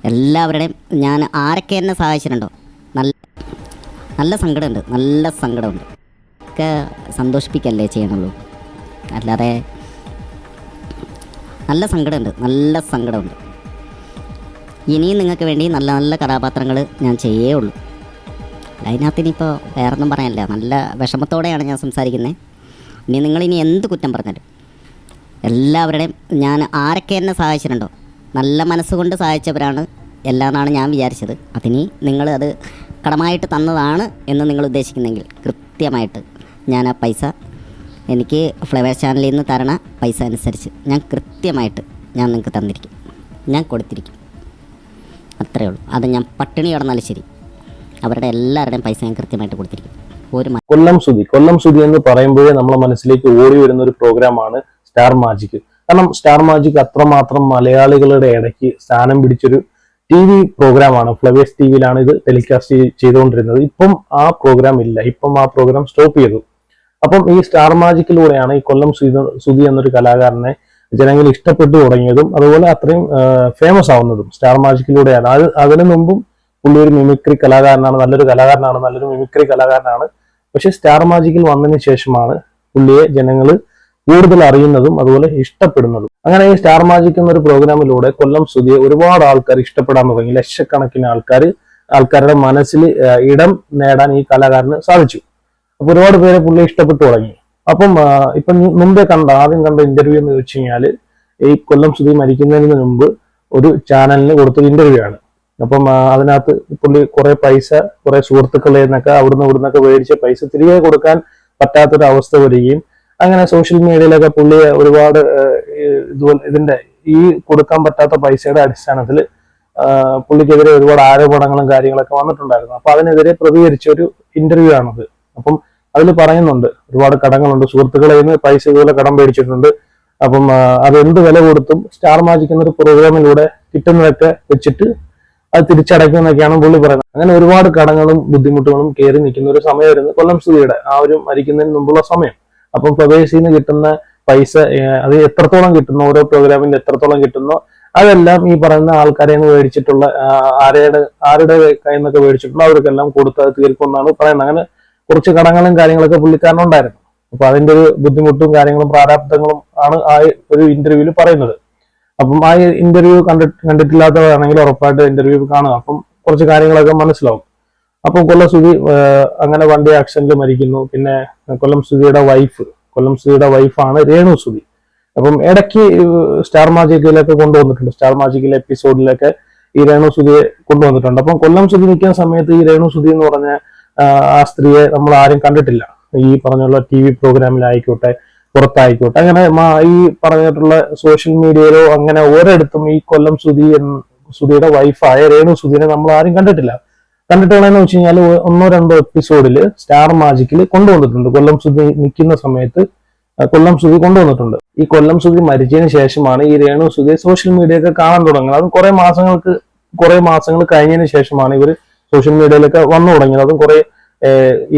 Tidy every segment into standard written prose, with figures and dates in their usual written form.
എല്ലാവരുടെയും ഞാൻ ആരൊക്കെ എന്നെ സഹായിച്ചിട്ടുണ്ടോ, നല്ല നല്ല സങ്കടമുണ്ട്, നല്ല സങ്കടമുണ്ട്. ഒക്കെ സന്തോഷിപ്പിക്കല്ലേ ചെയ്യണുള്ളൂ, അല്ലാതെ നല്ല സങ്കടമുണ്ട്, നല്ല സങ്കടമുണ്ട്. ഇനിയും നിങ്ങൾക്ക് വേണ്ടി നല്ല നല്ല കഥാപാത്രങ്ങൾ ഞാൻ ചെയ്യേ ഉള്ളൂ. അതിനകത്ത് ഇനിയിപ്പോൾ വേറൊന്നും പറയാനില്ല. നല്ല വിഷമത്തോടെയാണ് ഞാൻ സംസാരിക്കുന്നത്. നിങ്ങളിനി എന്ത് കുറ്റം പറഞ്ഞാലും എല്ലാവരുടെയും ഞാൻ ആരൊക്കെ എന്നെ സഹായിച്ചിട്ടുണ്ടോ, നല്ല മനസ്സുകൊണ്ട് സഹായിച്ചവരാണ് എല്ലാം എന്നാണ് ഞാൻ വിചാരിച്ചത്. അതിനി നിങ്ങൾ അത് കടമായിട്ട് തന്നതാണ് എന്ന് നിങ്ങൾ ഉദ്ദേശിക്കുന്നെങ്കിൽ കൃത്യമായിട്ട് ഞാൻ ആ പൈസ എനിക്ക് ഫ്ലവേഴ്സ് ചാനലിൽ നിന്ന് തരണ പൈസ അനുസരിച്ച് ഞാൻ കൃത്യമായിട്ട് ഞാൻ നിങ്ങൾക്ക് തന്നിരിക്കും, ഞാൻ കൊടുത്തിരിക്കും. അത്രയേ ഉള്ളൂ. അത് ഞാൻ പട്ടിണി കിടന്നാലും ശരി, അവരുടെ എല്ലാവരുടെയും പൈസ ഞാൻ കൃത്യമായിട്ട് കൊടുത്തിരിക്കും. കൊല്ലം സുധി എന്ന് പറയുമ്പോഴേ നമ്മളെ മനസ്സിലേക്ക് ഓടി വരുന്ന ഒരു പ്രോഗ്രാമാണ് സ്റ്റാർ മാജിക്. കാരണം സ്റ്റാർ മാജിക് അത്രമാത്രം മലയാളികളുടെ ഇടയ്ക്ക് സ്ഥാനം പിടിച്ചൊരു TV പ്രോഗ്രാമാണ്. ഫ്ലവേഴ്സ് TVയിലാണ് ഇത് ടെലികാസ്റ്റ് ചെയ്തുകൊണ്ടിരുന്നത്. ഇപ്പം ആ പ്രോഗ്രാം ഇല്ല, ഇപ്പം ആ പ്രോഗ്രാം സ്റ്റോപ്പ് ചെയ്തു. അപ്പം ഈ സ്റ്റാർ മാജിക്കിലൂടെയാണ് ഈ കൊല്ലം സുധി എന്നൊരു കലാകാരനെ ജനങ്ങൾ ഇഷ്ടപ്പെട്ടു തുടങ്ങിയതും അതുപോലെ അത്രയും ഫേമസ് ആവുന്നതും സ്റ്റാർ മാജിക്കിലൂടെയാണ്. അതിനു മുമ്പും പുള്ളി ഒരു മിമിക്രി കലാകാരനാണ്, നല്ലൊരു കലാകാരനാണ്, നല്ലൊരു മിമിക്രി കലാകാരനാണ്. പക്ഷെ സ്റ്റാർ മാജിക്കിൽ വന്നതിന് ശേഷമാണ് പുള്ളിയെ ജനങ്ങൾ കൂടുതൽ അറിയുന്നതും അതുപോലെ ഇഷ്ടപ്പെടുന്നതും. അങ്ങനെ ഈ സ്റ്റാർ മാജിക് എന്നൊരു പ്രോഗ്രാമിലൂടെ കൊല്ലം സുധിയെ ഒരുപാട് ആൾക്കാർ ഇഷ്ടപ്പെടാൻ തുടങ്ങി. ലക്ഷക്കണക്കിന് ആൾക്കാരുടെ മനസ്സിൽ ഇടം നേടാൻ ഈ കലാകാരന് സാധിച്ചു. അപ്പൊ ഒരുപാട് പേരെ പുള്ളി ഇഷ്ടപ്പെട്ടു തുടങ്ങി. അപ്പം ഇപ്പൊ ആദ്യം കണ്ട ഇന്റർവ്യൂ എന്ന് വെച്ച് കഴിഞ്ഞാല് ഈ കൊല്ലം സുധി മരിക്കുന്നതിന് മുമ്പ് ഒരു ചാനലിന് കൊടുത്തൊരു ഇന്റർവ്യൂ ആണ്. അപ്പം അതിനകത്ത് പുള്ളി കുറെ പൈസ കുറെ സുഹൃത്തുക്കളിൽ നിന്നൊക്കെ ഇവിടുന്നൊക്കെ മേടിച്ച പൈസ തിരികെ കൊടുക്കാൻ പറ്റാത്തൊരു അവസ്ഥ വരികയും അങ്ങനെ സോഷ്യൽ മീഡിയയിലൊക്കെ പുള്ളിയെ ഒരുപാട് ഇതിന്റെ ഈ കൊടുക്കാൻ പറ്റാത്ത പൈസയുടെ അടിസ്ഥാനത്തിൽ പുള്ളിക്കെതിരെ ഒരുപാട് ആരോപണങ്ങളും കാര്യങ്ങളൊക്കെ വന്നിട്ടുണ്ടായിരുന്നു. അപ്പൊ അതിനെതിരെ പ്രതികരിച്ച ഒരു ഇന്റർവ്യൂ ആണത്. അപ്പം അതിൽ പറയുന്നുണ്ട് ഒരുപാട് കടങ്ങളുണ്ട്, സുഹൃത്തുക്കളിൽ നിന്ന് പൈസ ഇതുപോലെ കടം മേടിച്ചിട്ടുണ്ട്. അപ്പം അത് എന്ത് വില കൊടുത്തും സ്റ്റാർ മാജിക് എന്നൊരു പ്രോഗ്രാമിലൂടെ കിട്ടുന്നതൊക്കെ വെച്ചിട്ട് അത് തിരിച്ചടയ്ക്കുന്നൊക്കെയാണ് പുള്ളി പറയുന്നത്. അങ്ങനെ ഒരുപാട് കടങ്ങളും ബുദ്ധിമുട്ടുകളും കയറി നിൽക്കുന്ന ഒരു സമയമായിരുന്നു കൊല്ലം സുധിയുടെ ആ ഒരു മരിക്കുന്നതിന് മുമ്പുള്ള സമയം. അപ്പം ഫ്ലവേഴ്സിൽ നിന്ന് കിട്ടുന്ന പൈസ അത് എത്രത്തോളം കിട്ടുന്നു, ഓരോ പ്രോഗ്രാമിന്റെ എത്രത്തോളം കിട്ടുന്നോ അതെല്ലാം ഈ പറയുന്ന ആൾക്കാരെ നിന്ന് മേടിച്ചിട്ടുള്ള ആരുടെ കയ്യിൽ നിന്നൊക്കെ മേടിച്ചിട്ടുണ്ടോ അവർക്കെല്ലാം കൊടുത്ത് അത് തീർക്കുമെന്നാണ് പറയുന്നത്. അങ്ങനെ കുറച്ച് കടങ്ങളും കാര്യങ്ങളൊക്കെ പുള്ളിക്കാരനുണ്ടായിരുന്നു. അപ്പൊ അതിന്റെ ഒരു ബുദ്ധിമുട്ടും കാര്യങ്ങളും പ്രാരാബ്ദങ്ങളും ആണ് ആ ഒരു ഇന്റർവ്യൂവിൽ പറയുന്നത്. അപ്പം ആ ഇന്റർവ്യൂ കണ്ടിട്ടില്ലാത്തവരാണെങ്കിൽ ഉറപ്പായിട്ട് ഇന്റർവ്യൂ കാണുക. അപ്പം കുറച്ച് കാര്യങ്ങളൊക്കെ മനസ്സിലാവും. അപ്പം കൊല്ലം സുധി അങ്ങനെ വണ്ടി ആക്സിഡന്റിൽ മരിക്കുന്നു. പിന്നെ കൊല്ലം സുധിയുടെ വൈഫാണ് രേണു സുധി. അപ്പം ഇടയ്ക്ക് സ്റ്റാർ മാജിക്കിലൊക്കെ കൊണ്ടുവന്നിട്ടുണ്ട്, സ്റ്റാർ മാജിക്കിലെ എപ്പിസോഡിലൊക്കെ ഈ രേണു സുധിയെ കൊണ്ടുവന്നിട്ടുണ്ട്. അപ്പം കൊല്ലം സുധി നിൽക്കുന്ന സമയത്ത് ഈ രേണു സുധി എന്ന് പറഞ്ഞ ആ സ്ത്രീയെ നമ്മൾ ആരും കണ്ടിട്ടില്ല. ഈ പറഞ്ഞുള്ള TV പ്രോഗ്രാമിലായിക്കോട്ടെ പുറത്തായിക്കോട്ടെ അങ്ങനെ ഈ പറഞ്ഞിട്ടുള്ള സോഷ്യൽ മീഡിയയിലോ അങ്ങനെ ഒരിടത്തും ഈ കൊല്ലം സുധിയുടെ വൈഫായ രേണു സുധിനെ നമ്മൾ ആരും കണ്ടിട്ടില്ല. കണ്ടിട്ടുള്ളതെന്ന് വെച്ച് കഴിഞ്ഞാൽ 1-2 എപ്പിസോഡില് സ്റ്റാർ മാജിക്കിൽ കൊണ്ടുവന്നിട്ടുണ്ട്. കൊല്ലം സുധി നിൽക്കുന്ന സമയത്ത് കൊല്ലം സുധി കൊണ്ടുവന്നിട്ടുണ്ട്. ഈ കൊല്ലം സുധി മരിച്ചതിന് ശേഷമാണ് ഈ രേണു സുധി സോഷ്യൽ മീഡിയ ഒക്കെ കാണാൻ തുടങ്ങുന്നത്. അതും കുറെ മാസങ്ങൾ കഴിഞ്ഞതിന് ശേഷമാണ് ഇവർ സോഷ്യൽ മീഡിയയിലൊക്കെ വന്നു തുടങ്ങിയത്. അതും കുറെ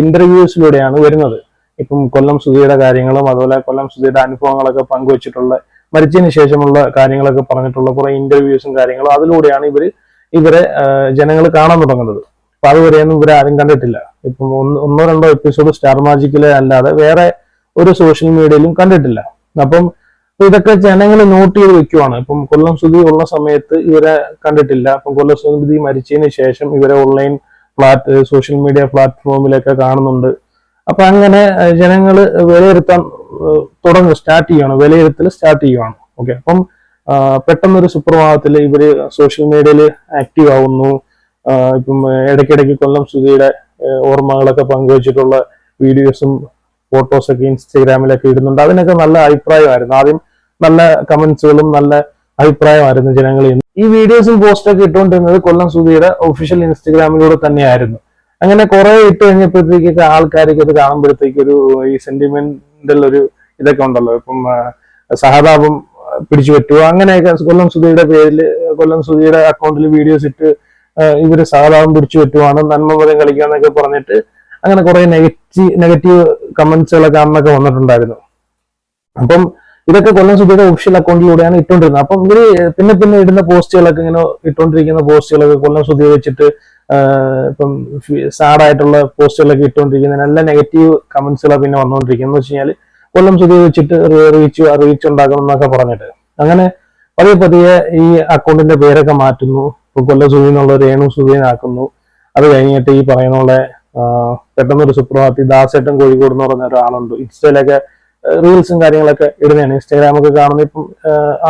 ഇന്റർവ്യൂസിലൂടെയാണ് വരുന്നത്. ഇപ്പം കൊല്ലം സുധിയുടെ കാര്യങ്ങളും അതുപോലെ കൊല്ലം സുധിയുടെ അനുഭവങ്ങളൊക്കെ പങ്കുവച്ചിട്ടുള്ള മരിച്ചതിന് ശേഷമുള്ള കാര്യങ്ങളൊക്കെ പറഞ്ഞിട്ടുള്ള കുറെ ഇന്റർവ്യൂസും കാര്യങ്ങളും അതിലൂടെയാണ് ഇവരെ ജനങ്ങൾ കാണാൻ തുടങ്ങുന്നത്. അപ്പൊ അതുവരെയൊന്നും ഇവരെ ആരും കണ്ടിട്ടില്ല. ഇപ്പം 1-2 എപ്പിസോഡ് സ്റ്റാർ മാജിക്കിലെ അല്ലാതെ വേറെ ഒരു സോഷ്യൽ മീഡിയയിലും കണ്ടിട്ടില്ല. അപ്പം ഇതൊക്കെ ജനങ്ങൾ നോട്ട് ചെയ്ത് വെക്കുവാണ്. ഇപ്പം കൊല്ലം സുധി ഉള്ള സമയത്ത് ഇവരെ കണ്ടിട്ടില്ല. അപ്പം കൊല്ലം സുധി മരിച്ചതിന് ശേഷം ഇവരെ ഓൺലൈൻ സോഷ്യൽ മീഡിയ പ്ലാറ്റ്ഫോമിലൊക്കെ കാണുന്നുണ്ട്. അപ്പൊ അങ്ങനെ ജനങ്ങൾ വിലയിരുത്തൽ സ്റ്റാർട്ട് ചെയ്യുകയാണ്. ഓക്കെ, അപ്പം പെട്ടെന്നൊരു സുപ്രഭാതത്തിൽ ഇവര് സോഷ്യൽ മീഡിയയിൽ ആക്റ്റീവ് ആവുന്നു. ഇപ്പം ഇടയ്ക്കിടയ്ക്ക് കൊല്ലം സുധിയുടെ ഓർമ്മകളൊക്കെ പങ്കുവച്ചിട്ടുള്ള വീഡിയോസും ഫോട്ടോസൊക്കെ ഇൻസ്റ്റഗ്രാമിലൊക്കെ ഇടുന്നുണ്ട്. അതിനൊക്കെ നല്ല അഭിപ്രായമായിരുന്നു. ആദ്യം നല്ല കമന്റ്സുകളും നല്ല അഭിപ്രായമായിരുന്നു ജനങ്ങളിൽ. ഈ വീഡിയോസും പോസ്റ്റൊക്കെ ഇട്ടുകൊണ്ടിരുന്നത് കൊല്ലം സുധിയുടെ ഒഫീഷ്യൽ ഇൻസ്റ്റഗ്രാമിലൂടെ തന്നെയായിരുന്നു. അങ്ങനെ കുറെ ഇട്ട് കഴിഞ്ഞപ്പോഴത്തേക്കൊക്കെ ആൾക്കാർക്ക് ഇത് കാണുമ്പോഴത്തേക്ക് ഈ സെന്റിമെന്റൽ ഒരു ഇതൊക്കെ ഉണ്ടല്ലോ. ഇപ്പം സഹതാപം പിടിച്ചു പറ്റുക അങ്ങനെയൊക്കെ കൊല്ലം സുധിയുടെ പേരിൽ കൊല്ലം സുധിയുടെ അക്കൗണ്ടിൽ വീഡിയോസ് ഇട്ട് ഇവര് സഹതാപം പിടിച്ചു പറ്റുവാണ്, നന്മമതം കളിക്കുക എന്നൊക്കെ പറഞ്ഞിട്ട് അങ്ങനെ കുറെ നെഗറ്റീവ് കമന്റ്സുകളൊക്കെ അന്നൊക്കെ വന്നിട്ടുണ്ടായിരുന്നു. അപ്പം ഇതൊക്കെ കൊല്ലം സുധിയുടെ ഒഫീഷ്യൽ അക്കൗണ്ടിലൂടെയാണ് ഇട്ടുകൊണ്ടിരുന്നത്. അപ്പം ഇവര് പിന്നെ പിന്നെ ഇടുന്ന പോസ്റ്റുകളൊക്കെ ഇങ്ങനെ ഇട്ടുകൊണ്ടിരിക്കുന്ന പോസ്റ്റുകളൊക്കെ കൊല്ലം സുധിയെ വെച്ചിട്ട് ഇപ്പം സാഡായിട്ടുള്ള പോസ്റ്റുകളൊക്കെ ഇട്ടുകൊണ്ടിരിക്കുന്ന നല്ല നെഗറ്റീവ് കമന്റ്സുകളാണ് പിന്നെ വന്നുകൊണ്ടിരിക്കുന്നത്. എന്ന് വെച്ച് കഴിഞ്ഞാൽ കൊല്ലം സുധിയെ വെച്ചിട്ട് റീച്ച് ഉണ്ടാക്കണം എന്നൊക്കെ പറഞ്ഞിട്ട് അങ്ങനെ പതിയെ പതിയെ ഈ അക്കൗണ്ടിന്റെ പേരൊക്കെ മാറ്റുന്നു. ഇപ്പൊ കൊല്ലം സുധി എന്നുള്ള രേണു സുധീനാക്കുന്നു. അത് കഴിഞ്ഞിട്ട് ഈ പറയുന്ന പോലെ പെട്ടെന്നൊരു സുപ്രഭാതത്തിൽ ദാസേട്ടൻ കോഴിക്കോട് എന്ന് പറഞ്ഞ ഒരാളുണ്ട്. ഇൻസ്റ്റയിലൊക്കെ റീൽസും കാര്യങ്ങളൊക്കെ ഇടുന്നതാണ്. ഇൻസ്റ്റാഗ്രാമൊക്കെ കാണുന്ന ഇപ്പം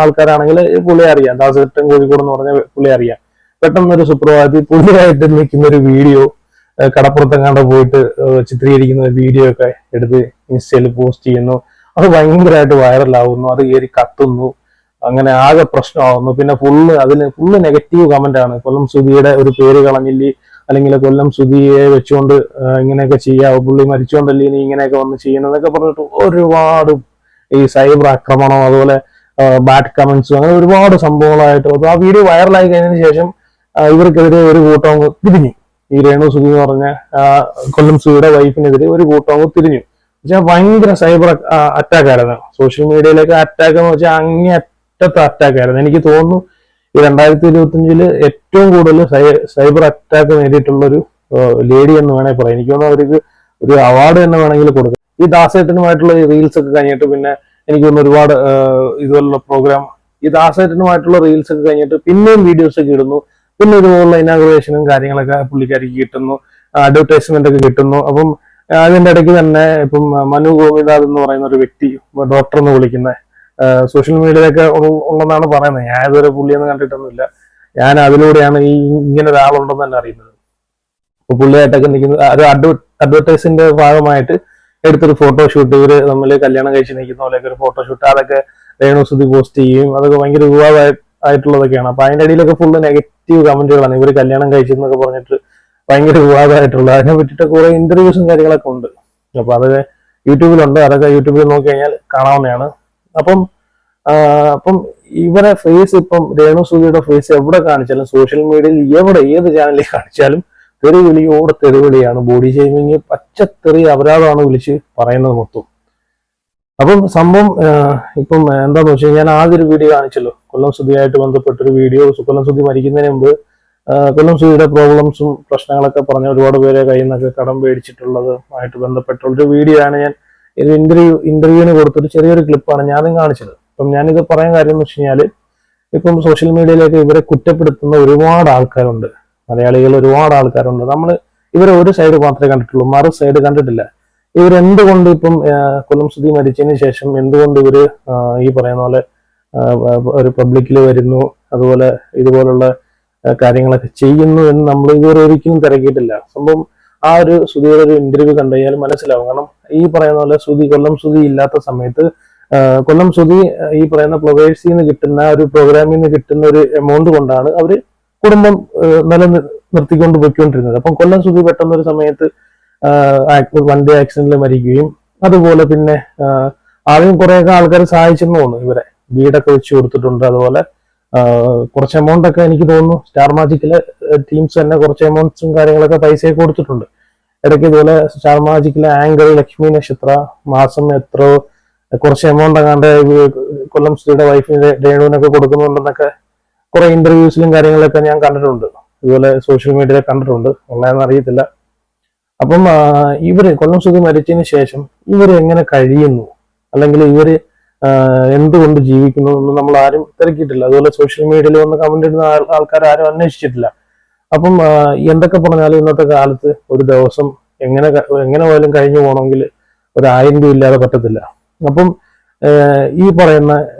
ആൾക്കാരാണെങ്കിൽ പുള്ളിയെ അറിയാം. ദാസേട്ടൻ കോഴിക്കോട് എന്ന് പറഞ്ഞ പുള്ളിയെ അറിയാം. പെട്ടെന്നൊരു സുപ്രഭാതത്തിൽ പുള്ളിയായിട്ട് നിൽക്കുന്ന ഒരു വീഡിയോ കടപ്പുറത്തെങ്ങാണ്ട് പോയിട്ട് ചിത്രീകരിക്കുന്ന ഒരു വീഡിയോ ഒക്കെ എടുത്ത് ഇൻസ്റ്റയിൽ പോസ്റ്റ് ചെയ്യുന്നു. അത് ഭയങ്കരമായിട്ട് വൈറലാവുന്നു. അത് കയറി കത്തുന്നു. അങ്ങനെ ആകെ പ്രശ്നമാവുന്നു. പിന്നെ ഫുള്ള് നെഗറ്റീവ് കമന്റ് ആണ്. കൊല്ലം സുധിയുടെ ഒരു പേര് കളഞ്ഞില്ലേ, അല്ലെങ്കിൽ കൊല്ലം സുധിയെ വെച്ചുകൊണ്ട് ഇങ്ങനെയൊക്കെ ചെയ്യാവോ, പുള്ളി മരിച്ചുകൊണ്ടല്ലേ ഇനി ഇങ്ങനെയൊക്കെ വന്ന് ചെയ്യുന്നതൊക്കെ പറഞ്ഞിട്ട് ഒരുപാട് ഈ സൈബർ ആക്രമണം, അതുപോലെ ബാഡ് കമന്റ്സും അങ്ങനെ ഒരുപാട് സംഭവങ്ങളായിട്ട് ആ വീഡിയോ വൈറലായി കഴിഞ്ഞതിന് ശേഷം ഇവർക്കെതിരെ ഒരു കൂട്ടം തിരിഞ്ഞു. ഈ രേണു സുധി എന്ന് പറഞ്ഞ കൊല്ലം സുധിയുടെ വൈഫിനെതിരെ ഒരു കൂട്ടം തിരിഞ്ഞു. വെച്ചാൽ ഭയങ്കര സൈബർ അറ്റാക്ക് ആയിരുന്നു. സോഷ്യൽ മീഡിയയിലേക്ക് അറ്റാക്ക് എന്ന് വെച്ചാൽ അങ്ങേയറ്റത്തെ അറ്റാക്ക് ആയിരുന്നു. എനിക്ക് തോന്നുന്നു ഈ 2025 ഏറ്റവും കൂടുതൽ സൈബർ അറ്റാക്ക് നേരിട്ടുള്ള ഒരു ലേഡി എന്ന് വേണമെങ്കിൽ പറയാം. എനിക്ക് തോന്നുന്നു അവർക്ക് ഒരു അവാർഡ് തന്നെ വേണമെങ്കിൽ കൊടുക്കാം. ഈ ദാസേട്ടനുമായിട്ടുള്ള റീൽസ് ഒക്കെ കഴിഞ്ഞിട്ട് പിന്നെ എനിക്ക് തോന്നുന്നു ഒരുപാട് ഇതുപോലുള്ള പ്രോഗ്രാം ഈ ദാസേട്ടനുമായിട്ടുള്ള റീൽസ് ഒക്കെ കഴിഞ്ഞിട്ട് പിന്നെയും വീഡിയോസ് ഒക്കെ ഇടുന്നു. പിന്നെ ഇതുപോലുള്ള ഇനാഗുറേഷനും കാര്യങ്ങളൊക്കെ പുള്ളിക്കാരിക്ക് കിട്ടുന്നു, അഡ്വർടൈസ്മെന്റ് ഒക്കെ കിട്ടുന്നു. അപ്പം അതിന്റെ ഇടയ്ക്ക് തന്നെ ഇപ്പം മനു ഗോപിനാഥ് എന്ന് പറയുന്ന ഒരു വ്യക്തി, ഡോക്ടർ എന്ന് വിളിക്കുന്ന സോഷ്യൽ മീഡിയയിലൊക്കെ ഉണ്ടെന്നാണ് പറയുന്നത്. ഞാൻ ഇതുവരെ പുള്ളിയൊന്നും കണ്ടിട്ടൊന്നുമില്ല. ഞാൻ അതിലൂടെയാണ് ഇങ്ങനെ ഒരാളുണ്ടെന്ന് തന്നെ അറിയുന്നത്. അപ്പൊ പുള്ളിയായിട്ടൊക്കെ നിൽക്കുന്ന ഒരു അഡ്വർടൈസിന്റെ ഭാഗമായിട്ട് എടുത്തൊരു ഫോട്ടോഷൂട്ട്, ഇവര് തമ്മിൽ കല്യാണം കഴിച്ച് നിൽക്കുന്ന പോലെയൊക്കെ ഒരു ഫോട്ടോഷൂട്ട്, അതൊക്കെ രേണു സുധി പോസ്റ്റ് ചെയ്യും. അതൊക്കെ ഭയങ്കര വിവാദമായിട്ടുള്ളതൊക്കെയാണ്. അപ്പൊ അതിന്റെ അടിയിലൊക്കെ ഫുള്ള് നെഗറ്റീവ് കമന്റുകളാണ്. ഇവര് കല്യാണം കഴിച്ചെന്നൊക്കെ പറഞ്ഞിട്ട് ഭയങ്കര വിവാദമായിട്ടുള്ള, അതിനെ പറ്റിയിട്ട് കുറെ ഇന്റർവ്യൂസും കാര്യങ്ങളൊക്കെ ഉണ്ട്. അപ്പൊ അതൊക്കെ യൂട്യൂബിലുണ്ട്. അതൊക്കെ യൂട്യൂബിൽ നോക്കി കഴിഞ്ഞാൽ കാണാവുന്നതാണ്. അപ്പം ഇവരെ ഫേസ്, ഇപ്പം രേണു സുധിയുടെ ഫേസ് എവിടെ കാണിച്ചാലും, സോഷ്യൽ മീഡിയയിൽ ഏത് ചാനലിൽ കാണിച്ചാലും തെറിവിളിയോടെ തെറിവിളിയാണ്. ബോഡി ഷെയ്മിങ്, പച്ചത്തെറി അപരാധമാണ് വിളിച്ച് പറയുന്നത് മൊത്തം. അപ്പം സംഭവം ഇപ്പം എന്താന്ന് വെച്ചാൽ ഞാൻ ആദ്യം ഒരു വീഡിയോ കാണിച്ചല്ലോ, കൊല്ലം സുധിയായിട്ട് ബന്ധപ്പെട്ടൊരു വീഡിയോ. കൊല്ലം സുധി മരിക്കുന്നതിന് മുമ്പ് കൊല്ലം സുധിയുടെ പ്രോബ്ലംസും പ്രശ്നങ്ങളൊക്കെ പറഞ്ഞ ഒരുപാട് പേരെ കയ്യിൽ നിന്നൊക്കെ കടം പേടിച്ചിട്ടുള്ളതുമായിട്ട് ബന്ധപ്പെട്ടുള്ളൊരു വീഡിയോ ആണ് ഞാൻ ഇന്റർവ്യൂവിന് കൊടുത്തൊരു ചെറിയൊരു ക്ലിപ്പാണ് ഞാനും കാണിച്ചത്. അപ്പം ഞാനിത് പറയാൻ കാര്യം എന്ന് വെച്ച് കഴിഞ്ഞാല്, ഇപ്പം സോഷ്യൽ മീഡിയയിലേക്ക് ഇവരെ കുറ്റപ്പെടുത്തുന്ന ഒരുപാട് ആൾക്കാരുണ്ട്, മലയാളികൾ ഒരുപാട് ആൾക്കാരുണ്ട്. നമ്മൾ ഇവരെ ഒരു സൈഡ് മാത്രമേ കണ്ടിട്ടുള്ളൂ, മറു സൈഡ് കണ്ടിട്ടില്ല. ഇവരെന്തുകൊണ്ട് ഇപ്പം കൊല്ലം സുധി മരിച്ചതിന് ശേഷം എന്തുകൊണ്ട് ഇവര് ഈ പറയുന്ന പോലെ ഒരു പബ്ലിക്കിൽ വരുന്നു, അതുപോലെ ഇതുപോലുള്ള കാര്യങ്ങളൊക്കെ ചെയ്യുന്നു എന്ന് നമ്മൾ ഇതുവരെ ഒരിക്കലും തിരക്കിയിട്ടില്ല. സംഭവം ആ ഒരു സുധിയുടെ ഒരു ഇന്റർവ്യൂ കണ്ടു കഴിഞ്ഞാൽ മനസ്സിലാവും. കാരണം ഈ പറയുന്ന പോലെ കൊല്ലം സുധി ഇല്ലാത്ത സമയത്ത് കൊല്ലം സുധി ഈ പറയുന്ന ഫ്ലവേഴ്സിൽ നിന്ന് കിട്ടുന്ന ഒരു പ്രോഗ്രാമിൽ നിന്ന് കിട്ടുന്ന ഒരു എമൗണ്ട് കൊണ്ടാണ് അവര് കുടുംബം നിലനിർത്തിക്കൊണ്ട് പോയിക്കൊണ്ടിരുന്നത്. അപ്പം കൊല്ലം സുധി പെട്ടെന്നൊരു സമയത്ത് വണ്ടി ആക്സിഡന്റിൽ മരിക്കുകയും, അതുപോലെ പിന്നെ ആദ്യം കുറെയൊക്കെ ആൾക്കാർ സഹായിച്ചെന്ന് തോന്നുന്നു. ഇവരെ വീടൊക്കെ വെച്ച് കൊടുത്തിട്ടുണ്ട്. അതുപോലെ കുറച്ച് എമൗണ്ട് ഒക്കെ എനിക്ക് തോന്നുന്നു സ്റ്റാർ മാജിക്കിലെ ടീംസ് തന്നെ കുറച്ച് എമൗണ്ട്സും കാര്യങ്ങളൊക്കെ പൈസയൊക്കെ കൊടുത്തിട്ടുണ്ട്. ഇടയ്ക്ക് ഇതുപോലെ സ്റ്റാർ മാജിക്കിലെ ആങ്കർ ലക്ഷ്മി നക്ഷത്ര മാസം എത്രയോ കുറച്ച് എമൗണ്ട് അങ്ങാണ്ട് കൊല്ലം സുധിയുടെ വൈഫിന്റെ രേണുവിനൊക്കെ കൊടുക്കുന്നുണ്ടെന്നൊക്കെ കുറെ ഇന്റർവ്യൂസിലും കാര്യങ്ങളൊക്കെ ഞാൻ കണ്ടിട്ടുണ്ട്. ഇതുപോലെ സോഷ്യൽ മീഡിയയിൽ കണ്ടിട്ടുണ്ട്, ഉള്ളതെന്ന് അറിയത്തില്ല. അപ്പം കൊല്ലം സുധി മരിച്ചതിന് ശേഷം ഇവര് എങ്ങനെ കഴിയുന്നു, അല്ലെങ്കിൽ ഇവര് എന്തുകൊണ്ട് ജീവിക്കുന്നു എന്ന് നമ്മൾ ആരും തിരക്കിയിട്ടില്ല. അതുപോലെ സോഷ്യൽ മീഡിയയിൽ വന്ന് കമന്റ് ഇടുന്ന ആൾക്കാർ ആരും അന്വേഷിച്ചിട്ടില്ല. അപ്പം എന്തൊക്കെ പറഞ്ഞാലും ഇന്നത്തെ കാലത്ത് ഒരു ദിവസം എങ്ങനെ പോയാലും കഴിഞ്ഞു പോകണമെങ്കിൽ 1000 രൂപ ഇല്ലാതെ പറ്റത്തില്ല. അപ്പം ഈ പറയുന്ന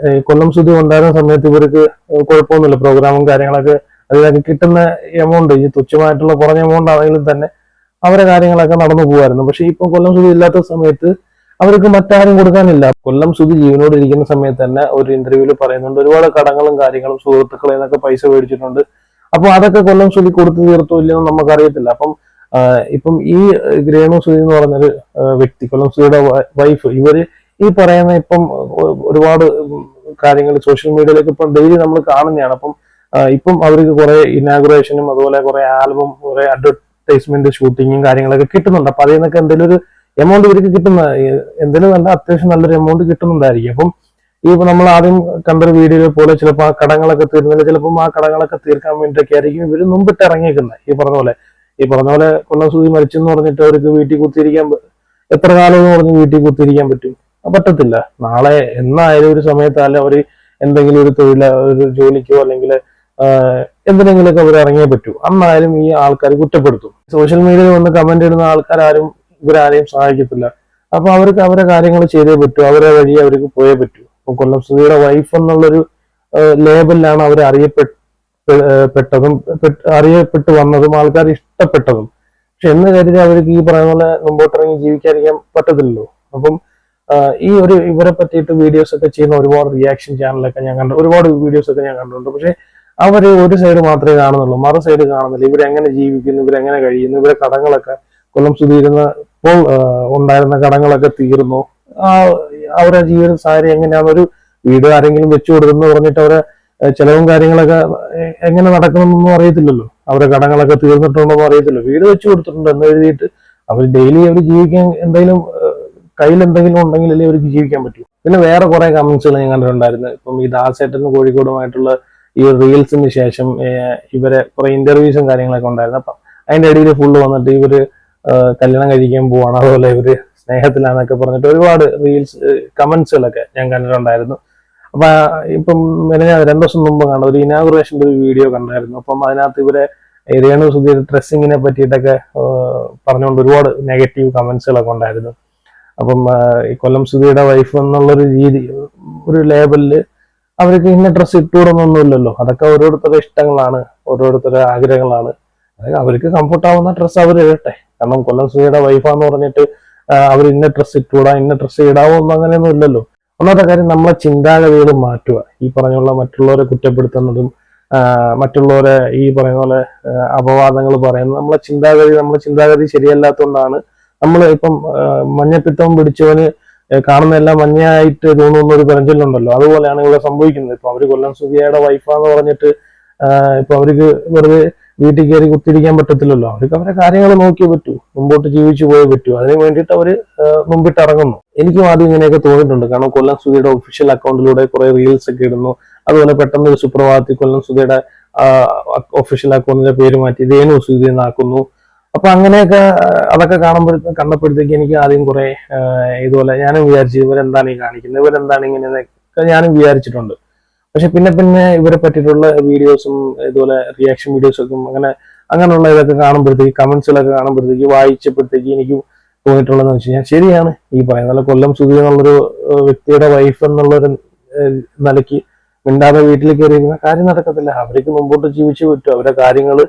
കൊല്ലം സുധി ഉണ്ടായിരുന്ന സമയത്ത് ഇവർക്ക് കുഴപ്പമൊന്നുമില്ല, പ്രോഗ്രാമും കാര്യങ്ങളൊക്കെ അതിനൊക്കെ കിട്ടുന്ന എമൗണ്ട്, ഈ തുച്ഛമായിട്ടുള്ള കുറഞ്ഞ എമൗണ്ട് ആണെങ്കിലും തന്നെ അവരെ കാര്യങ്ങളൊക്കെ നടന്നു പോകുമായിരുന്നു. പക്ഷെ ഇപ്പം കൊല്ലം സുധി ഇല്ലാത്ത സമയത്ത് അവർക്ക് മറ്റാരും കൊടുക്കാനില്ല. കൊല്ലം സുധി ജീവനോട് ഇരിക്കുന്ന സമയത്ത് തന്നെ ഒരു ഇന്റർവ്യൂവിൽ പറയുന്നുണ്ട് ഒരുപാട് കടങ്ങളും കാര്യങ്ങളും സുഹൃത്തുക്കളിൽ നിന്നൊക്കെ പൈസ മേടിച്ചിട്ടുണ്ട്. അപ്പൊ അതൊക്കെ കൊല്ലം സുധി കൊടുത്തു തീർത്തോ ഇല്ലെന്ന് നമുക്കറിയത്തില്ല. അപ്പം ഇപ്പം ഈ രേണു സുധി എന്ന് പറഞ്ഞൊരു വ്യക്തി, കൊല്ലം സുധിയുടെ വൈഫ്, ഇവര് ഈ പറയുന്ന ഇപ്പം ഒരുപാട് കാര്യങ്ങൾ സോഷ്യൽ മീഡിയയിലേക്ക് ഇപ്പം ഡെയിലി നമ്മൾ കാണുന്നതാണ്. അപ്പം ഇപ്പം അവർക്ക് കുറെ ഇനാഗുറേഷനും അതുപോലെ കുറെ ആൽബം, കുറെ അഡ്വർടൈസ്മെന്റ് ഷൂട്ടിങ്ങും കാര്യങ്ങളൊക്കെ കിട്ടുന്നുണ്ട്. അപ്പൊ അതിൽ നിന്നൊക്കെ എന്തെങ്കിലും ഒരു എമൗണ്ട് ഇവർക്ക് കിട്ടുന്ന, എന്തെങ്കിലും നല്ല അത്യാവശ്യം നല്ലൊരു എമൗണ്ട് കിട്ടുന്നുണ്ടായിരിക്കും. അപ്പം ഈ നമ്മൾ ആദ്യം കണ്ടൊരു വീഡിയോ പോലെ ചിലപ്പോൾ ആ കടങ്ങളൊക്കെ തീർന്നില്ല, ചിലപ്പം ആ കടങ്ങളൊക്കെ തീർക്കാൻ വേണ്ടിയിട്ടൊക്കെ ആയിരിക്കും ഇവർ മുമ്പിട്ട് ഇറങ്ങിയിരിക്കുന്നത്. ഈ പറഞ്ഞ പോലെ കൊല്ലം സുധി മരിച്ചെന്ന് പറഞ്ഞിട്ട് അവർക്ക് വീട്ടിൽ കുത്തിയിരിക്കാൻ എത്ര കാലം എന്ന് പറഞ്ഞ് വീട്ടിൽ കുത്തിയിരിക്കാൻ പറ്റും? പറ്റത്തില്ല. നാളെ എന്നായാലും ഒരു സമയത്തായാലും അവർ എന്തെങ്കിലും ഒരു ഒരു ജോലിക്കോ അല്ലെങ്കിൽ എന്തിനെങ്കിലുമൊക്കെ അവർ ഇറങ്ങിയേ പറ്റൂ. അന്നായാലും ഈ ആൾക്കാർ കുറ്റപ്പെടുത്തും. സോഷ്യൽ മീഡിയയിൽ വന്ന് കമന്റ് ഇടുന്ന ആൾക്കാരും ഇവരാരെയും സഹായിക്കത്തില്ല. അപ്പൊ അവർക്ക് അവരെ കാര്യങ്ങൾ ചെയ്തേ പറ്റൂ, അവരെ വഴി അവർക്ക് പോയേ പറ്റൂ. അപ്പൊ കൊല്ലം സുധിയുടെ വൈഫ് എന്നുള്ളൊരു ലേബലിലാണ് അവർ അറിയപ്പെട്ടു വന്നതും ആൾക്കാർ ഇഷ്ടപ്പെട്ടതും. പക്ഷെ എന്ന് കരുതി അവർക്ക് ഈ പറയുന്ന പോലെ മുമ്പോട്ടിറങ്ങി ജീവിക്കാതിരിക്കാൻ പറ്റത്തില്ലല്ലോ. അപ്പം ഇവരെ പറ്റിയിട്ട് വീഡിയോസ് ഒക്കെ ചെയ്യുന്ന ഒരുപാട് റിയാക്ഷൻ ചാനലൊക്കെ ഞാൻ കണ്ടു, ഒരുപാട് വീഡിയോസ് ഒക്കെ ഞാൻ കണ്ടിട്ടുണ്ട്. പക്ഷെ അവര് ഒരു സൈഡ് മാത്രമേ കാണുന്നുള്ളൂ, മറു സൈഡ് കാണുന്നില്ല. ഇവരെങ്ങനെ ജീവിക്കുന്നു, ഇവരെങ്ങനെ കഴിയുന്നു, ഇവരെ കടങ്ങളൊക്കെ കൊല്ലം സുധിയിരുന്നപ്പോൾ ഉണ്ടായിരുന്ന കടങ്ങളൊക്കെ തീർന്നു, അവരുടെ ജീവിത സാഹചര്യം എങ്ങനെയാണെന്നൊരു വീഡിയോ ആരെങ്കിലും വെച്ചു കൊടുത്തെന്ന് പറഞ്ഞിട്ട് അവരെ ചെലവും കാര്യങ്ങളൊക്കെ എങ്ങനെ നടക്കണമെന്നൊന്നും അറിയത്തില്ലല്ലോ. അവരുടെ കടങ്ങളൊക്കെ തീർന്നിട്ടുണ്ടോന്നും അറിയത്തില്ല. വീട് വെച്ചു കൊടുത്തിട്ടുണ്ട് എന്ന് എഴുതിയിട്ട് അവർ ഡെയിലി അവർ ജീവിക്കാൻ എന്തെങ്കിലും കയ്യിൽ എന്തെങ്കിലും ഉണ്ടെങ്കിലല്ലേ അവർക്ക് ജീവിക്കാൻ പറ്റൂ. പിന്നെ വേറെ കുറെ കമന്റ്സുകൾ ഞാൻ കണ്ടിട്ടുണ്ടായിരുന്നു. ഇപ്പം ഈ ദാസേട്ടനും കോഴിക്കോടുമായിട്ടുള്ള ഈ റീൽസിന് ശേഷം ഇവരെ കുറെ ഇന്റർവ്യൂസും കാര്യങ്ങളൊക്കെ ഉണ്ടായിരുന്നു. അപ്പം അതിന്റെ ഇടയിൽ ഫുള്ള് വന്നിട്ട് ഇവര് കല്യാണം കഴിക്കാൻ പോവാണ്, അതുപോലെ ഇവര് സ്നേഹത്തിലാന്നൊക്കെ പറഞ്ഞിട്ട് ഒരുപാട് റീൽസ് കമന്റ്സുകളൊക്കെ ഞാൻ കണ്ടിട്ടുണ്ടായിരുന്നു. അപ്പൊ ഇപ്പം ഞാൻ 2 ദിവസം മുമ്പ് കണ്ട ഒരു ഇനാഗുറേഷന്റെ ഒരു വീഡിയോ കണ്ടായിരുന്നു. അപ്പം അതിനകത്ത് ഇവരെ രേണു സുധീർ ഡ്രസ്സിങ്ങിനെ പറ്റിയിട്ടൊക്കെ പറഞ്ഞുകൊണ്ട് ഒരുപാട് നെഗറ്റീവ് കമന്റ്സുകളൊക്കെ ഉണ്ടായിരുന്നു. അപ്പം ഈ കൊല്ലം സുധിയുടെ വൈഫ് എന്നുള്ളൊരു രീതി, ഒരു ലേബലില് അവർക്ക് ഇന്ന ഡ്രസ്സ് ഇട്ടുകൂടുന്നൊന്നുമില്ലല്ലോ. അതൊക്കെ ഓരോരുത്തരുടെ ഇഷ്ടങ്ങളാണ്, ഓരോരുത്തരുടെ ആഗ്രഹങ്ങളാണ്. അവർക്ക് കംഫർട്ട് ആവുന്ന ഡ്രസ്സ് അവർ ഇടട്ടെ. കാരണം കൊല്ലം സുധിയുടെ വൈഫാന്ന് പറഞ്ഞിട്ട് അവർ ഇന്ന ഡ്രസ്സ് ഇട്ടുകൂടാ, ഇന്ന ഡ്രസ്സ് ഇടാവോ ഒന്നും അങ്ങനെയൊന്നും ഇല്ലല്ലോ. ഒന്നാമത്തെ കാര്യം നമ്മളെ ചിന്താഗതികൾ മാറ്റുക. ഈ പറഞ്ഞുള്ള മറ്റുള്ളവരെ കുറ്റപ്പെടുത്തുന്നതും മറ്റുള്ളവരെ ഈ പറയുന്ന പോലെ അപവാദങ്ങൾ പറയുന്നത് നമ്മളെ ചിന്താഗതി ശരിയല്ലാത്തതുകൊണ്ടാണ്. നമ്മൾ ഇപ്പം മഞ്ഞപ്പിത്തം പിടിച്ചവന് കാണുന്നതെല്ലാം മഞ്ഞയായിട്ട് തോന്നുന്ന ഒരു പഴഞ്ചൊല്ലുണ്ടല്ലോ, അതുപോലെയാണ് ഇവിടെ സംഭവിക്കുന്നത്. ഇപ്പൊ അവര് കൊല്ലം സുധിയുടെ വൈഫാന്ന് പറഞ്ഞിട്ട് ഇപ്പൊ അവർക്ക് വെറുതെ വീട്ടിൽ കയറി കുത്തിരിക്കാൻ പറ്റത്തില്ലല്ലോ. അവർക്ക് അവരെ കാര്യങ്ങൾ നോക്കിയേ പറ്റൂ, മുമ്പോട്ട് ജീവിച്ചു പോയേ പറ്റൂ. അതിന് വേണ്ടിയിട്ട് അവര് മുമ്പിട്ട് ഇറങ്ങുന്നു. എനിക്കും ആദ്യം ഇങ്ങനെയൊക്കെ തോന്നിയിട്ടുണ്ട്. കാരണം കൊല്ലം സുധിയുടെ ഒഫീഷ്യൽ അക്കൗണ്ടിലൂടെ കുറെ റീൽസ് ഒക്കെ ഇടുന്നു. അതുപോലെ പെട്ടെന്ന് ഒരു സുപ്രഭാതത്തിൽ കൊല്ലം സുധിയുടെ ഒഫീഷ്യൽ അക്കൗണ്ടിന്റെ പേര് മാറ്റി രേണു സുധി എന്നാക്കുന്നു. അപ്പൊ അങ്ങനെയൊക്കെ അതൊക്കെ കണ്ടപ്പോഴത്തേക്ക് എനിക്ക് ആദ്യം കുറെ ഇതുപോലെ ഞാനും വിചാരിച്ചു ഇവരെന്താണ് ഈ കാണിക്കുന്നത്, ഇവരെന്താണ് ഇങ്ങനെയൊക്കെ ഞാനും വിചാരിച്ചിട്ടുണ്ട്. പക്ഷെ പിന്നെ ഇവരെ പറ്റിയിട്ടുള്ള വീഡിയോസും ഇതുപോലെ റിയാക്ഷൻ വീഡിയോസൊക്കെ അങ്ങനെയുള്ള ഇതൊക്കെ കാണുമ്പോഴത്തേക്ക് കമന്റ്സുകളൊക്കെ കാണുമ്പോഴത്തേക്ക് വായിച്ചപ്പോഴത്തേക്ക് എനിക്ക് തോന്നിയിട്ടുള്ളതെന്ന് വെച്ച് കഴിഞ്ഞാൽ ശരിയാണ് ഈ പറയുന്നത്. കൊല്ലം സുധി എന്നുള്ളൊരു വ്യക്തിയുടെ വൈഫ് എന്നുള്ളൊരു നിലയ്ക്ക് മിണ്ടാതെ വീട്ടിൽ കയറിയിരുന്ന കാര്യം നടക്കത്തില്ല. അവർക്ക് മുമ്പോട്ട് ജീവിച്ചു പറ്റും, അവരെ കാര്യങ്ങൾ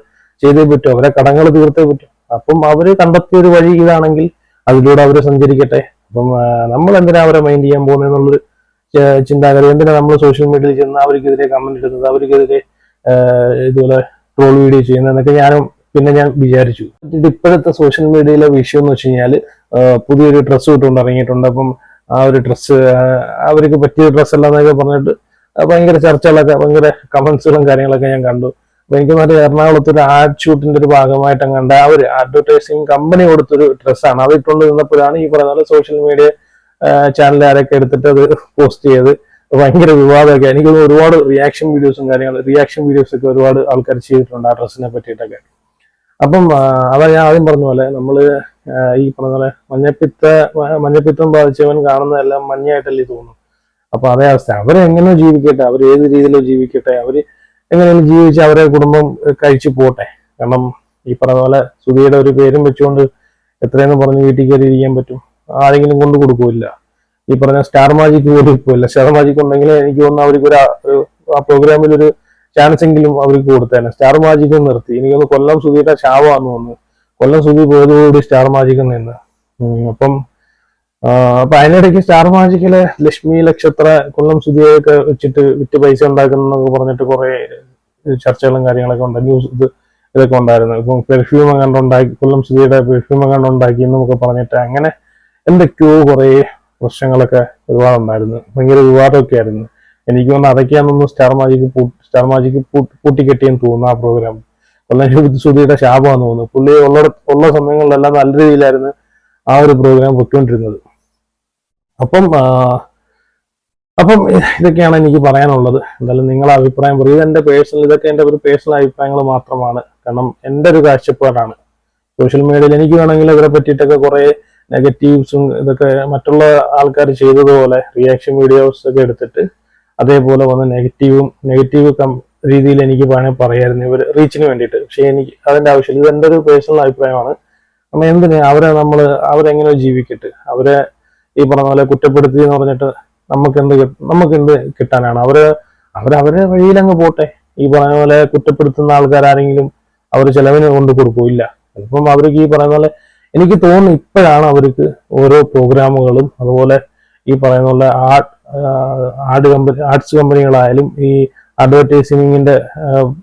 ചെയ്തേ പറ്റും, അവരെ കടങ്ങൾ തീർത്തേ പറ്റും. അപ്പം അവര് കണ്ടെത്തിയ ഒരു വഴി ഇതാണെങ്കിൽ അതിലൂടെ അവര് സഞ്ചരിക്കട്ടെ. അപ്പം നമ്മൾ എന്തിനാ അവരെ മൈൻഡ് ചെയ്യാൻ പോകുന്നതെന്നുള്ളൊരു ചിന്താഗതി. എന്തിനാ നമ്മൾ സോഷ്യൽ മീഡിയയിൽ ചെന്ന് അവർക്കെതിരെ കമന്റ് ഇടുന്നത്, അവർക്കെതിരെ ഇതുപോലെ ട്രോൾ വീഡിയോ ചെയ്യുന്നതെന്നൊക്കെ ഞാൻ വിചാരിച്ചു. ഇപ്പോഴത്തെ സോഷ്യൽ മീഡിയയിലെ വിഷയം എന്ന് വെച്ച് കഴിഞ്ഞാൽ പുതിയൊരു ഡ്രസ്സ് ഇട്ടുകൊണ്ട് ഇറങ്ങിയിട്ടുണ്ട്. അപ്പം ആ ഒരു ഡ്രസ്സ് അവർക്ക് പറ്റിയ ഡ്രസ്സ് അല്ലാന്നൊക്കെ പറഞ്ഞിട്ട് ഭയങ്കര ചർച്ചകളൊക്കെ, ഭയങ്കര കമന്റ്സുകളും കാര്യങ്ങളൊക്കെ ഞാൻ കണ്ടു. അപ്പൊ എനിക്ക് മറ്റേ എറണാകുളത്ത് ഒരു ആഡ് ഷൂട്ടിന്റെ ഒരു ഭാഗമായിട്ട് കണ്ട ആ ഒരു അഡ്വർടൈസിങ് കമ്പനി കൊടുത്തൊരു ഡ്രസ്സാണ്. അത് ഇട്ടുകൊണ്ട് നിന്നപ്പോഴാണ് ഈ പറയുന്ന സോഷ്യൽ മീഡിയ ചാനലുകാരൊക്കെ എടുത്തിട്ട് അത് പോസ്റ്റ് ചെയ്ത് ഭയങ്കര വിവാദമൊക്കെ. എനിക്ക് ഒരുപാട് റിയാക്ഷൻ വീഡിയോസ് ഒക്കെ ഒരുപാട് ആൾക്കാർ ചെയ്തിട്ടുണ്ട് ആ ഡ്രസ്സിനെ പറ്റിയിട്ടൊക്കെ. അപ്പം അതാ ഞാൻ ആദ്യം പറഞ്ഞ പോലെ നമ്മള് ഈ പറഞ്ഞ പോലെ മഞ്ഞപ്പിത്തം ബാധിച്ചവൻ കാണുന്നതെല്ലാം മഞ്ഞയായിട്ടല്ലേ തോന്നും. അപ്പൊ അതേ അവസ്ഥ അവരെങ്ങനെ ജീവിക്കട്ടെ, അവർ ഏത് രീതിയിലോ ജീവിക്കട്ടെ, അവര് എങ്ങനെയെങ്കിലും ജീവിച്ച് അവരെ കുടുംബം കഴിച്ചു പോട്ടെ. കാരണം ഈ പറഞ്ഞ പോലെ സുധിയുടെ ഒരു പേരും വെച്ചുകൊണ്ട് എത്രയെന്ന് പറഞ്ഞ് വീട്ടിൽ കയറി ഇരിക്കാൻ പറ്റും? ആരെങ്കിലും കൊണ്ടു കൊടുക്കില്ല. ഈ പറഞ്ഞ സ്റ്റാർ മാജിക് പോലും ഇപ്പൊ ഇല്ല. സ്റ്റാർ മാജിക് ഉണ്ടെങ്കിൽ എനിക്ക് തോന്നുന്നു അവർക്ക് ആ പ്രോഗ്രാമിൽ ഒരു ചാൻസ് എങ്കിലും അവർക്ക് കൊടുത്തേനെ. സ്റ്റാർ മാജിക് നിർത്തി. എനിക്കൊന്ന് കൊല്ലം സുധിയുടെ ശാപമാണെന്ന് തോന്നുന്നു. കൊല്ലം സുധി പോയതോടുകൂടി സ്റ്റാർ മാജിക് നിന്ന്. അപ്പം അതിനിടയ്ക്ക് സ്റ്റാർ മാജിക്കിലെ ലക്ഷ്മി നക്ഷത്ര കൊല്ലം സുധിയൊക്കെ വെച്ചിട്ട് വിറ്റ് പൈസ ഉണ്ടാക്കുന്നൊക്കെ പറഞ്ഞിട്ട് കുറെ ചർച്ചകളും കാര്യങ്ങളൊക്കെ ഉണ്ട്. ഇതൊക്കെ ഉണ്ടായിരുന്നു. ഇപ്പം പെർഫ്യൂം കണ്ടുണ്ടാക്കി, കൊല്ലം സുധിയുടെ പെർഫ്യൂം കണ്ടുണ്ടാക്കി എന്നൊക്കെ പറഞ്ഞിട്ട് അങ്ങനെ എന്തൊക്കെയോ കുറെ പ്രശ്നങ്ങളൊക്കെ ഒരുപാടുണ്ടായിരുന്നു. ഭയങ്കര വിവാദമൊക്കെ ആയിരുന്നു. എനിക്ക് തോന്നുന്നു അതൊക്കെയാണെന്ന് സ്റ്റാർ മാജിക് പൂട്ടിക്കെട്ടിയെന്ന് തോന്നുന്നു ആ പ്രോഗ്രാം. കൊല്ലം സുധിയുടെ ശാപമാണെന്ന് തോന്നുന്നു. പുള്ളി ഉള്ള സമയങ്ങളിലെല്ലാം നല്ല രീതിയിലായിരുന്നു ആ ഒരു പ്രോഗ്രാം പൊയ്ക്കൊണ്ടിരുന്നത്. അപ്പം അപ്പം ഇതൊക്കെയാണ് എനിക്ക് പറയാനുള്ളത്. എന്തായാലും നിങ്ങളെ അഭിപ്രായം പറയും. ഇതൊക്കെ എൻ്റെ ഒരു പേഴ്സണൽ അഭിപ്രായങ്ങൾ മാത്രമാണ്. കാരണം എൻ്റെ ഒരു കാഴ്ചപ്പാടാണ്. സോഷ്യൽ മീഡിയയിൽ എനിക്ക് വേണമെങ്കിൽ ഇവരെ പറ്റിയിട്ടൊക്കെ കുറെ നെഗറ്റീവ്സും ഇതൊക്കെ മറ്റുള്ള ആൾക്കാർ ചെയ്തതുപോലെ റിയാക്ഷൻ വീഡിയോസ് ഒക്കെ എടുത്തിട്ട് അതേപോലെ വന്ന് നെഗറ്റീവ് രീതിയിൽ എനിക്ക് വേണമെങ്കിൽ പറയായിരുന്നു ഇവർ റീച്ചിന് വേണ്ടിയിട്ട്. പക്ഷെ എനിക്ക് അതിന്റെ ആവശ്യമില്ല. ഇത് എൻ്റെ ഒരു പേഴ്സണൽ അഭിപ്രായമാണ്. നമ്മൾ എന്തിന് അവരെങ്ങനെ ജീവിക്കട്ടെ, അവരെ ഈ പറഞ്ഞ പോലെ കുറ്റപ്പെടുത്തി എന്ന് പറഞ്ഞിട്ട് നമുക്ക് എന്ത് കിട്ടാനാണ്? അവരെ വഴിയിലങ്ങ് പോട്ടെ. ഈ പറഞ്ഞ പോലെ കുറ്റപ്പെടുത്തുന്ന ആൾക്കാരാരെങ്കിലും അവർ ചെലവിന് കൊണ്ട് കൊടുക്കില്ല. ചിലപ്പം അവർക്ക് ഈ പറയുന്ന പോലെ എനിക്ക് തോന്നുന്നു ഇപ്പോഴാണ് അവർക്ക് ഓരോ പ്രോഗ്രാമുകളും അതുപോലെ ഈ പറയുന്ന പോലെ ആർട്സ് കമ്പനികളായാലും ഈ അഡ്വർടൈസിങ്ങിന്റെ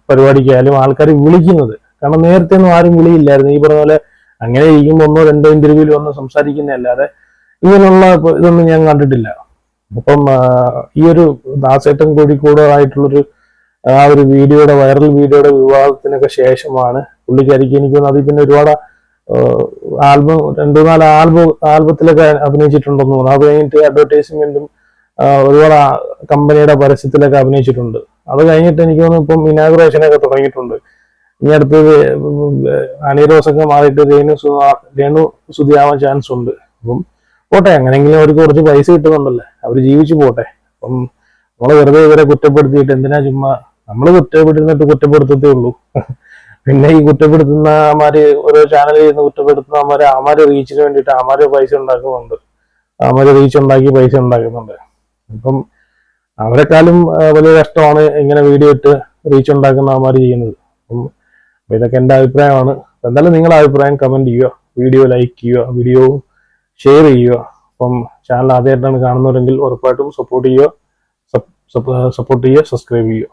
പരിപാടിക്കായാലും ആൾക്കാർ വിളിക്കുന്നത്. കാരണം നേരത്തെ ഒന്നും ആരും വിളിയില്ലായിരുന്നു. ഈ പറഞ്ഞ പോലെ അങ്ങനെ ഇരിക്കുമ്പോൾ 1-2 ഇന്റർവ്യൂവിൽ വന്ന് സംസാരിക്കുന്നതല്ലാതെ ഇങ്ങനെയുള്ള ഇതൊന്നും ഞാൻ കണ്ടിട്ടില്ല. അപ്പം ഈ ഒരു ദാസേട്ടൻ കോഴിക്കോട് ആയിട്ടുള്ളൊരു ഒരു വൈറൽ വീഡിയോയുടെ വിവാദത്തിനൊക്കെ ശേഷമാണ് പുള്ളിക്കാരിക്ക് എനിക്ക് തോന്നുന്നു അതിൽ പിന്നെ ഒരുപാട് ആൽബം 2-4 ആൽബത്തിലൊക്കെ അഭിനയിച്ചിട്ടുണ്ടെന്ന് തോന്നുന്നു. അത് കഴിഞ്ഞിട്ട് അഡ്വർടൈസ്മെന്റും ഒരുപാട് കമ്പനിയുടെ പരസ്യത്തിലൊക്കെ അഭിനയിച്ചിട്ടുണ്ട്. അത് കഴിഞ്ഞിട്ട് എനിക്ക് തോന്നുന്നു ഇപ്പം ഇനാഗുറേഷനൊക്കെ തുടങ്ങിയിട്ടുണ്ട്. ഇനി അടുത്തത് അനി റോസൊക്കെ മാറിയിട്ട് രേണു സുധിയാവാൻ ചാൻസ് ഉണ്ട്. അപ്പം പോട്ടെ, അങ്ങനെയെങ്കിലും അവർക്ക് കുറച്ച് പൈസ കിട്ടുന്നുണ്ടല്ലേ, അവർ ജീവിച്ചു പോട്ടെ. അപ്പം നമ്മളെ വെറുതെ ഇവരെ കുറ്റപ്പെടുത്തിയിട്ട് എന്തിനാ ചുമ്മാ? നമ്മൾ കുറ്റപ്പെടുത്തത്തേ ഉള്ളൂ. പിന്നെ ഈ കുറ്റപ്പെടുത്തുന്നമാര് ഓരോ ചാനലിൽ നിന്ന് കുറ്റപ്പെടുത്തുന്നമാര് ആമാര് റീച്ചിന് വേണ്ടിയിട്ട് ആമാര് പൈസ ഉണ്ടാക്കുന്നുണ്ട്. ആമാര് റീച്ച് ഉണ്ടാക്കി പൈസ ഉണ്ടാക്കുന്നുണ്ട്. അപ്പം അവരെക്കാളും വലിയ കഷ്ടമാണ് ഇങ്ങനെ വീഡിയോ ഇട്ട് റീച്ച് ഉണ്ടാക്കുന്ന ആമാര് ചെയ്യുന്നത്. അപ്പം ഇതൊക്കെ എൻ്റെ അഭിപ്രായമാണ്. എന്തായാലും നിങ്ങളുടെ അഭിപ്രായം കമന്റ് ചെയ്യുക, വീഡിയോ ലൈക്ക് ചെയ്യുക, വീഡിയോ ഷെയർ ചെയ്യുക. അപ്പം ചാനൽ ആദ്യമായിട്ടാണ് കാണുന്നവരെങ്കിൽ ഉറപ്പായിട്ടും സപ്പോർട്ട് ചെയ്യുക, സബ്സ്ക്രൈബ് ചെയ്യുക.